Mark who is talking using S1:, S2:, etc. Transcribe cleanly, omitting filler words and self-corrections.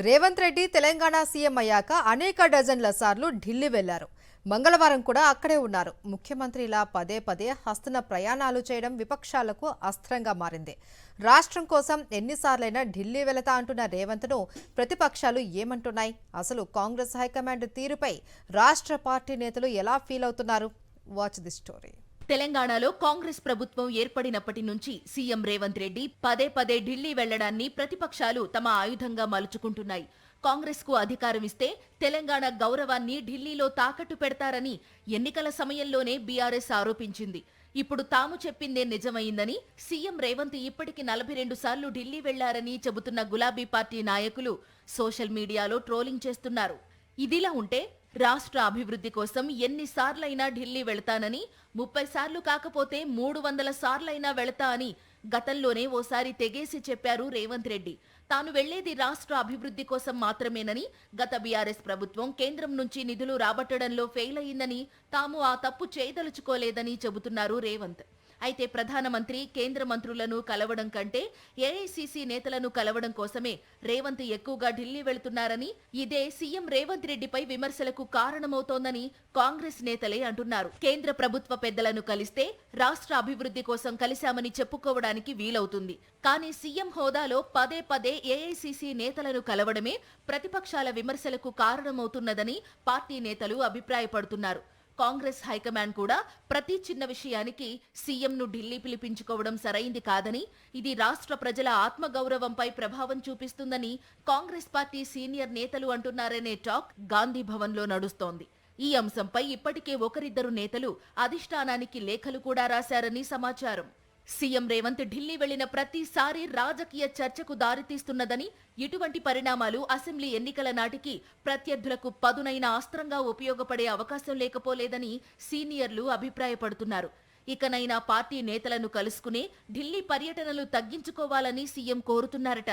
S1: Revanth Reddy Telangana CM అయ్యాక అనేక డజన్ల సార్లు ఢిల్లీ వెళ్లారు. మంగళవారం కూడా అక్కడే ఉన్నారు. ముఖ్యమంత్రి ఇలా పదే పదే హస్తన ప్రయాణాలు చేయడం విపక్షాలకు అస్త్రంగా మారింది. రాష్ట్రం కోసం ఎన్నిసార్లైనా ఢిల్లీ వెళతా అంటున్న రేవంత్ను ప్రతిపక్షాలు ఏమంటున్నాయి? అసలు కాంగ్రెస్ హైకమాండ్ తీరుపై రాష్ట్ర పార్టీ నేతలు ఎలా ఫీల్ అవుతున్నారు? Watch the story.
S2: తెలంగాణలో కాంగ్రెస్ ప్రభుత్వం ఏర్పడినప్పటి నుంచి సీఎం రేవంత్ రెడ్డి పదే పదే ఢిల్లీ వెళ్లడాన్ని ప్రతిపక్షాలు తమ ఆయుధంగా మలుచుకుంటున్నాయి. కాంగ్రెస్ కు అధికారం ఇస్తే తెలంగాణ గౌరవాన్ని ఢిల్లీలో తాకట్టు పెడతారని ఎన్నికల సమయంలోనే బీఆర్ఎస్ ఆరోపించింది. ఇప్పుడు తాము చెప్పిందే నిజమైందని సీఎం రేవంత్ ఇప్పటికి 42 సార్లు ఢిల్లీ వెళ్లారని చెబుతున్న గులాబీ పార్టీ నాయకులు సోషల్ మీడియాలో ట్రోలింగ్ చేస్తున్నారు. ఇదిలా ఉంటే రాష్ట్ర అభివృద్ధి కోసం ఎన్నిసార్లైనా ఢిల్లీ వెళతానని, 30 సార్లు కాకపోతే 300 సార్లైనా వెళతా అని గతంలోనే ఓసారి తెగేసి చెప్పారు రేవంత్ రెడ్డి. తాను వెళ్లేది రాష్ట్ర అభివృద్ధి కోసం మాత్రమేనని, గత బీఆర్ఎస్ ప్రభుత్వం కేంద్రం నుంచి నిధులు రాబట్టడంలో ఫెయిల్ అయిందని, తాము ఆ తప్పు చేయదలుచుకోలేదని చెబుతున్నారు రేవంత్. అయితే ప్రధానమంత్రి, కేంద్ర మంత్రులను కలవడం కంటే ఏఐసీసీ నేతలను కలవడం కోసమే రేవంత్ ఎక్కువగా ఢిల్లీ వెళుతున్నారని, ఇదే సీఎం రేవంత్ రెడ్డిపై విమర్శలకు కారణమవుతోందని కాంగ్రెస్ నేతలే అంటున్నారు. కేంద్ర ప్రభుత్వ పెద్దలను కలిస్తే రాష్ట్ర అభివృద్ధి కోసం కలిశామని చెప్పుకోవడానికి వీలవుతుంది. కానీ సీఎం హోదాలో పదే పదే ఏఐసీసీ నేతలను కలవడమే ప్రతిపక్షాల విమర్శలకు కారణమవుతున్నదని పార్టీ నేతలు అభిప్రాయపడుతున్నారు. కాంగ్రెస్ హైకమాండ్ కూడా ప్రతి చిన్న విషయానికి సీఎంను ఢిల్లీ పిలిపించుకోవడం సరైంది కాదని, ఇది రాష్ట్ర ప్రజల ఆత్మగౌరవంపై ప్రభావం చూపిస్తుందని కాంగ్రెస్ పార్టీ సీనియర్ నేతలు అంటున్నారనే టాక్ గాంధీ భవన్లో నడుస్తోంది. ఈ అంశంపై ఇప్పటికే ఒకరిద్దరు నేతలు అధిష్టానానికి లేఖలు కూడా రాశారని సమాచారం. సీఎం రేవంత్ ఢిల్లీ వెళ్లిన ప్రతిసారి రాజకీయ చర్చకు దారితీస్తున్నదని, ఇటువంటి పరిణామాలు అసెంబ్లీ ఎన్నికల నాటికి ప్రత్యర్థులకు పదునైన అస్త్రంగా ఉపయోగపడే అవకాశం లేకపోలేదని సీనియర్లు అభిప్రాయపడుతున్నారు. ఇకనైనా పార్టీ నేతలను కలుసుకుని ఢిల్లీ పర్యటనలు తగ్గించుకోవాలని సీఎం కోరుతున్నారట.